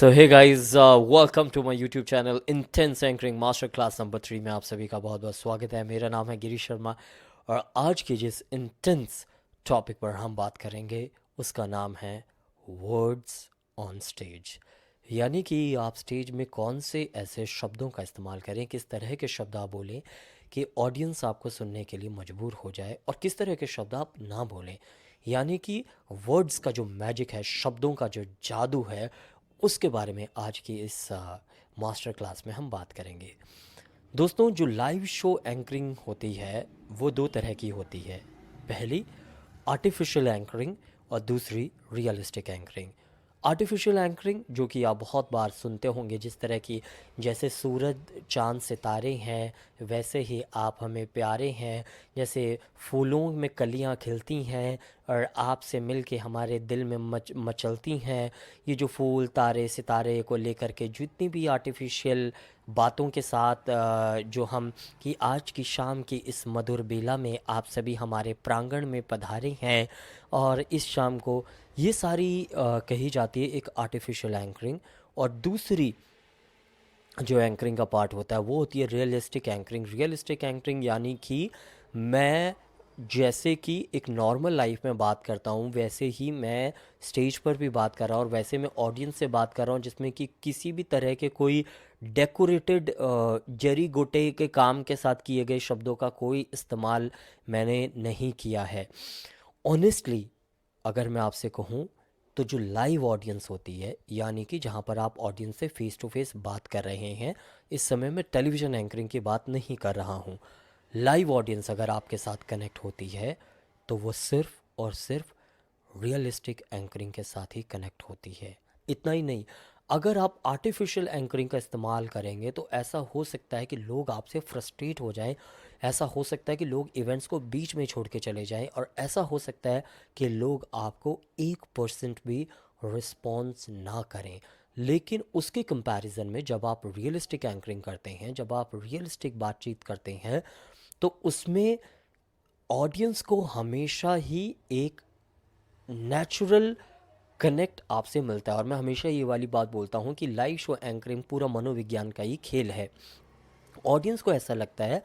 So hey guys, welcome to my YouTube channel intense anchoring master class number 3 में आप सभी का बहुत बहुत स्वागत है। मेरा नाम है गिरीश शर्मा और आज की जिस इंटेंस टॉपिक पर हम बात करेंगे उसका नाम है वर्ड्स ऑन स्टेज। यानी कि आप स्टेज में कौन से ऐसे शब्दों का इस्तेमाल करें, किस तरह के शब्द आप बोलें कि ऑडियंस आपको सुनने के लिए मजबूर हो जाए, और किस तरह के शब्द आप ना बोलें। यानी कि वर्ड्स का जो मैजिक है, शब्दों का जो जादू है, उसके बारे में आज की इस मास्टर क्लास में हम बात करेंगे। दोस्तों, जो लाइव शो एंकरिंग होती है वो दो तरह की होती है। पहली आर्टिफिशियल एंकरिंग और दूसरी रियलिस्टिक एंकरिंग। आर्टिफिशियल एंकरिंग जो कि आप बहुत बार सुनते होंगे, जिस तरह की जैसे सूरज चांद सितारे हैं वैसे ही आप हमें प्यारे हैं, जैसे फूलों में कलियां खिलती हैं और आपसे मिलके हमारे दिल में मचलती हैं। ये जो फूल तारे सितारे को लेकर के जितनी भी आर्टिफिशियल बातों के साथ जो हम कि आज की शाम की इस मधुर बेला में आप सभी हमारे प्रांगण में पधारे हैं और इस शाम को ये सारी कही जाती है एक आर्टिफिशियल एंकरिंग। और दूसरी जो एंकरिंग का पार्ट होता है वो होती है रियलिस्टिक एंकरिंग। रियलिस्टिक एंकरिंग यानी कि मैं जैसे कि एक नॉर्मल लाइफ में बात करता हूँ वैसे ही मैं स्टेज पर भी बात कर रहा हूँ और वैसे मैं ऑडियंस से बात कर रहा हूँ, जिसमें कि किसी भी तरह के कोई डेकोरेटेड जरी गोटे के काम के साथ किए गए शब्दों का कोई इस्तेमाल मैंने नहीं किया है। ऑनेस्टली अगर मैं आपसे कहूँ तो जो लाइव ऑडियंस होती है, यानी कि जहाँ पर आप ऑडियंस से फेस टू फेस बात कर रहे हैं, इस समय मैं टेलीविज़न एंकरिंग की बात नहीं कर रहा हूँ। लाइव ऑडियंस अगर आपके साथ कनेक्ट होती है तो वो सिर्फ और सिर्फ रियलिस्टिक एंकरिंग के साथ ही कनेक्ट होती है। इतना ही नहीं, अगर आप आर्टिफिशियल एंकरिंग का इस्तेमाल करेंगे तो ऐसा हो सकता है कि लोग आपसे फ्रस्ट्रेट हो जाएं, ऐसा हो सकता है कि लोग इवेंट्स को बीच में छोड़ के चले जाएं, और ऐसा हो सकता है कि लोग आपको 1% भी रिस्पॉन्स ना करें। लेकिन उसके कंपैरिजन में जब आप रियलिस्टिक एंकरिंग करते हैं, जब आप रियलिस्टिक बातचीत करते हैं, तो उसमें ऑडियंस को हमेशा ही एक नेचुरल कनेक्ट आपसे मिलता है। और मैं हमेशा ये वाली बात बोलता हूँ कि लाइव शो एंकरिंग पूरा मनोविज्ञान का ही खेल है। ऑडियंस को ऐसा लगता है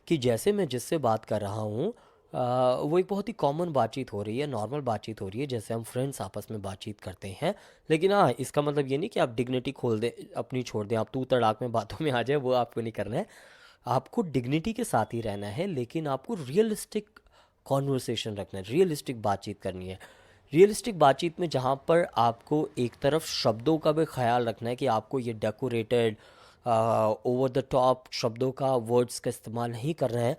कि जैसे मैं जिससे बात कर रहा हूँ वो एक बहुत ही कॉमन बातचीत हो रही है, नॉर्मल बातचीत हो रही है, जैसे हम फ्रेंड्स आपस में बातचीत करते हैं। लेकिन हाँ, इसका मतलब ये नहीं कि आप डिग्निटी खोल दें, अपनी छोड़ दें, आप तू तड़ाक में बातों में आ जाए, वो आपको नहीं करना है। आपको डिग्निटी के साथ ही रहना है, लेकिन आपको रियलिस्टिक कॉन्वर्सेशन रखना है, रियलिस्टिक बातचीत करनी है। रियलिस्टिक बातचीत में जहाँ पर आपको एक तरफ शब्दों का भी ख्याल रखना है कि आपको ये डेकोरेटेड ओवर द टॉप शब्दों का, वर्ड्स का इस्तेमाल नहीं करना है,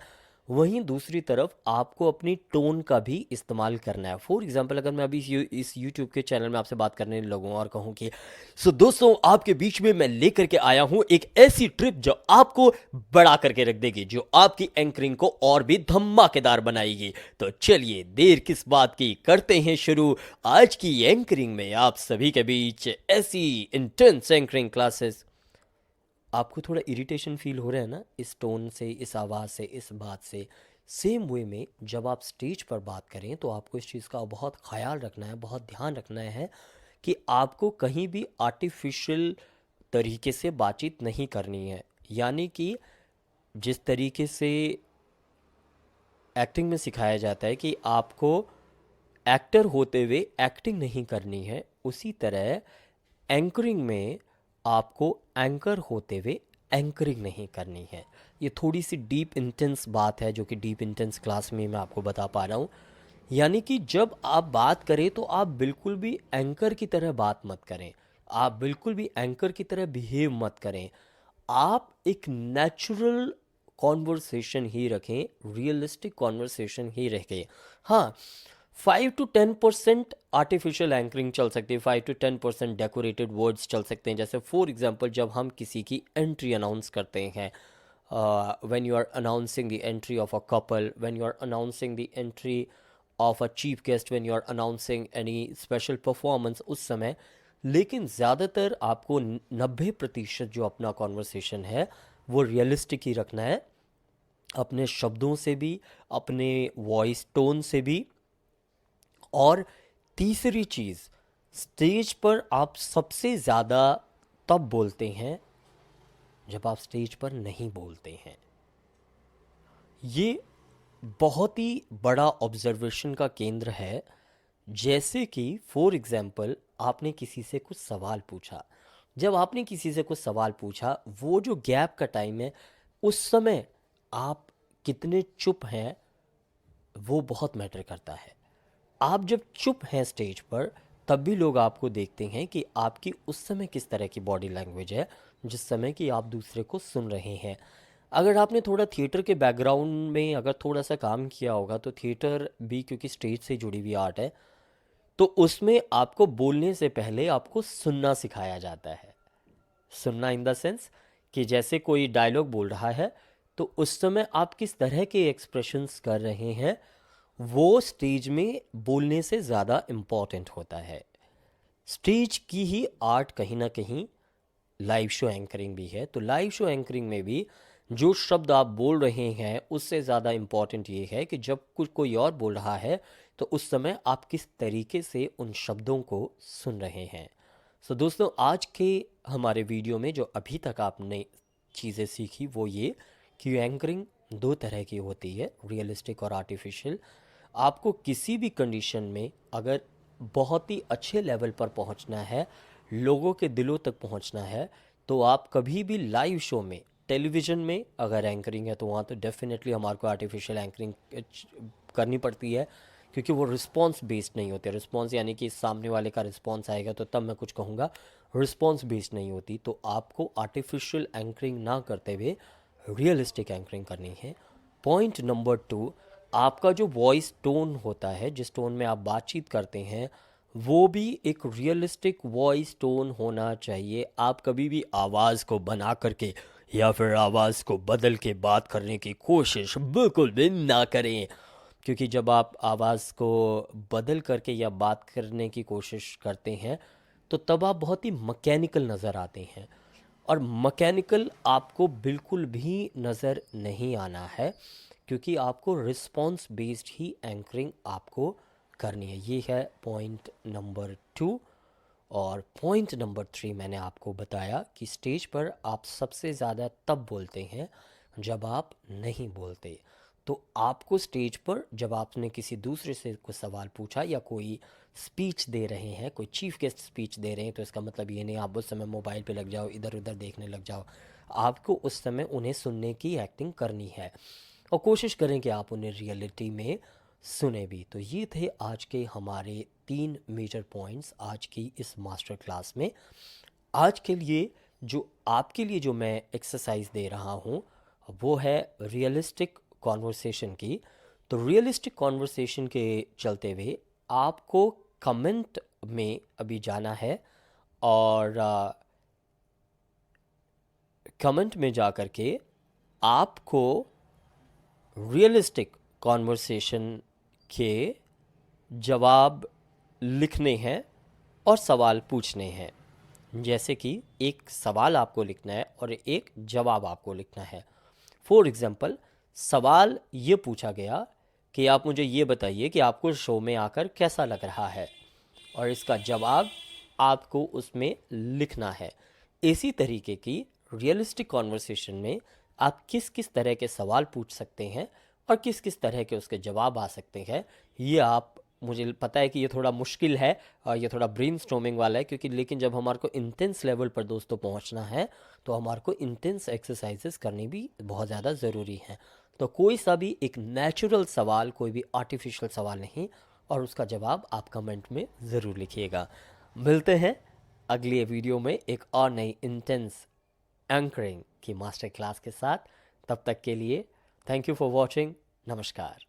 वहीं दूसरी तरफ आपको अपनी टोन का भी इस्तेमाल करना है। फॉर एग्जांपल, अगर मैं अभी इस यूट्यूब के चैनल में आपसे बात करने लगूँ और कहूँ कि सो दोस्तों, आपके बीच में मैं लेकर के आया हूँ एक ऐसी ट्रिप जो आपको बड़ा करके रख देगी, जो आपकी एंकरिंग को और भी धमाकेदार बनाएगी, तो चलिए देर किस बात की, करते हैं शुरू आज की एंकरिंग में आप सभी के बीच ऐसी इंटेंस एंकरिंग क्लासेस। आपको थोड़ा इरिटेशन फील हो रहा है ना इस टोन से, इस आवाज़ से, इस बात से? सेम वे में जब आप स्टेज पर बात करें तो आपको इस चीज़ का बहुत ख्याल रखना है, बहुत ध्यान रखना है कि आपको कहीं भी आर्टिफिशियल तरीके से बातचीत नहीं करनी है। यानी कि जिस तरीके से एक्टिंग में सिखाया जाता है कि आपको एक्टर होते हुए एक्टिंग नहीं करनी है, उसी तरह एंकरिंग में आपको एंकर होते हुए एंकरिंग नहीं करनी है। ये थोड़ी सी डीप इंटेंस बात है जो कि डीप इंटेंस क्लास में मैं आपको बता पा रहा हूँ। यानी कि जब आप बात करें तो आप बिल्कुल भी एंकर की तरह बात मत करें, आप बिल्कुल भी एंकर की तरह बिहेव मत करें। आप एक नेचुरल कॉन्वर्सेशन ही रखें, रियलिस्टिक कॉन्वर्सेशन ही रखें। हाँ, 5 to 10% आर्टिफिशियल एंकरिंग चल सकती है, 5 to 10% डेकोरेटेड वर्ड्स चल सकते हैं। जैसे फॉर एग्जांपल, जब हम किसी की एंट्री अनाउंस करते हैं, when you are announcing the entry of a couple, when you are announcing the entry of a chief guest, when you are announcing any special performance, उस समय। लेकिन ज़्यादातर आपको 90% जो अपना कॉन्वर्सेशन है वो रियलिस्टिक ही रखना है, अपने शब्दों से भी, अपने वॉइस टोन से भी। और तीसरी चीज़, स्टेज पर आप सबसे ज़्यादा तब बोलते हैं जब आप स्टेज पर नहीं बोलते हैं। ये बहुत ही बड़ा ऑब्जर्वेशन का केंद्र है। जैसे कि फॉर एग्जाम्पल आपने किसी से कुछ सवाल पूछा। जब आपने किसी से कुछ सवाल पूछा, वो जो गैप का टाइम है, उस समय आप कितने चुप हैं वो बहुत मैटर करता है। आप जब चुप हैं स्टेज पर, तब भी लोग आपको देखते हैं कि आपकी उस समय किस तरह की बॉडी लैंग्वेज है जिस समय कि आप दूसरे को सुन रहे हैं। अगर आपने थोड़ा थिएटर के बैकग्राउंड में अगर थोड़ा सा काम किया होगा, तो थिएटर भी क्योंकि स्टेज से जुड़ी हुई आर्ट है, तो उसमें आपको बोलने से पहले आपको सुनना सिखाया जाता है। सुनना इन द सेंस कि जैसे कोई डायलॉग बोल रहा है, तो उस समय आप किस तरह के एक्सप्रेशंस कर रहे हैं, वो स्टेज में बोलने से ज़्यादा इम्पॉर्टेंट होता है। स्टेज की ही आर्ट कहीं ना कहीं लाइव शो एंकरिंग भी है। तो लाइव शो एंकरिंग में भी जो शब्द आप बोल रहे हैं, उससे ज़्यादा इम्पॉर्टेंट ये है कि जब कुछ कोई और बोल रहा है, तो उस समय आप किस तरीके से उन शब्दों को सुन रहे हैं। सो दोस्तों, आज के हमारे वीडियो में जो अभी तक आपने चीज़ें सीखी वो ये कि एंकरिंग दो तरह की होती है, रियलिस्टिक और आर्टिफिशियल। आपको किसी भी कंडीशन में अगर बहुत ही अच्छे लेवल पर पहुंचना है, लोगों के दिलों तक पहुंचना है, तो आप कभी भी लाइव शो में, टेलीविज़न में अगर एंकरिंग है तो वहाँ तो डेफिनेटली हमारे को आर्टिफिशियल एंकरिंग करनी पड़ती है, क्योंकि वो रिस्पॉन्स बेस्ड नहीं होते। रिस्पॉन्स यानी कि सामने वाले का रिस्पॉन्स आएगा तो तब मैं कुछ कहूँगा, रिस्पॉन्स बेस्ड नहीं होती। तो आपको आर्टिफिशियल एंकरिंग ना करते हुए रियलिस्टिक एंकरिंग करनी है। पॉइंट नंबर 2, आपका जो वॉइस टोन होता है, जिस टोन में आप बातचीत करते हैं, वो भी एक रियलिस्टिक वॉइस टोन होना चाहिए। आप कभी भी आवाज़ को बना करके या फिर आवाज़ को बदल के बात करने की कोशिश बिल्कुल भी ना करें, क्योंकि जब आप आवाज़ को बदल करके या बात करने की कोशिश करते हैं, तो तब आप बहुत ही मैकेनिकल नज़र आते हैं। और मैकेनिकल आपको बिल्कुल भी नज़र नहीं आना है, क्योंकि आपको रिस्पॉन्स बेस्ड ही एंकरिंग आपको करनी है। ये है पॉइंट नंबर 2। और पॉइंट नंबर 3 मैंने आपको बताया कि स्टेज पर आप सबसे ज़्यादा तब बोलते हैं जब आप नहीं बोलते। तो आपको स्टेज पर जब आपने किसी दूसरे से कुछ सवाल पूछा या कोई स्पीच दे रहे हैं, कोई चीफ गेस्ट स्पीच दे रहे हैं, तो इसका मतलब ये नहीं आप उस समय मोबाइल पे लग जाओ, इधर उधर देखने लग जाओ। आपको उस समय उन्हें सुनने की एक्टिंग करनी है और कोशिश करें कि आप उन्हें रियलिटी में सुने भी। तो ये थे आज के हमारे 3 मेजर पॉइंट्स आज की इस मास्टर क्लास में। आज के लिए जो आपके लिए जो मैं एक्सरसाइज दे रहा हूँ, वो है रियलिस्टिक कॉन्वर्सेशन की। तो रियलिस्टिक कॉन्वर्सेशन के चलते हुए आपको कमेंट में अभी जाना है और कमेंट में जा कर के आपको रियलिस्टिक कॉन्वर्सेशन के जवाब लिखने हैं और सवाल पूछने हैं। जैसे कि एक सवाल आपको लिखना है और एक जवाब आपको लिखना है। फॉर एग्ज़ाम्पल, सवाल ये पूछा गया कि आप मुझे ये बताइए कि आपको शो में आकर कैसा लग रहा है, और इसका जवाब आपको उसमें लिखना है। इसी तरीके की रियलिस्टिक कॉन्वर्सेशन में आप किस किस तरह के सवाल पूछ सकते हैं और किस किस तरह के उसके जवाब आ सकते हैं, ये आप, मुझे पता है कि ये थोड़ा मुश्किल है और ये थोड़ा ब्रेनस्टॉर्मिंग वाला है, क्योंकि लेकिन जब हमारे को इंटेंस लेवल पर दोस्तों पहुंचना है, तो हमारे को इंटेंस एक्सरसाइजेस करनी भी बहुत ज़्यादा ज़रूरी है। तो कोई सा भी एक नेचुरल सवाल, कोई भी आर्टिफिशियल सवाल नहीं, और उसका जवाब आप कमेंट में ज़रूर लिखिएगा। मिलते हैं अगले वीडियो में एक और नई इंटेंस एंकरिंग की मास्टर क्लास के साथ। तब तक के लिए थैंक यू फॉर वॉचिंग। नमस्कार।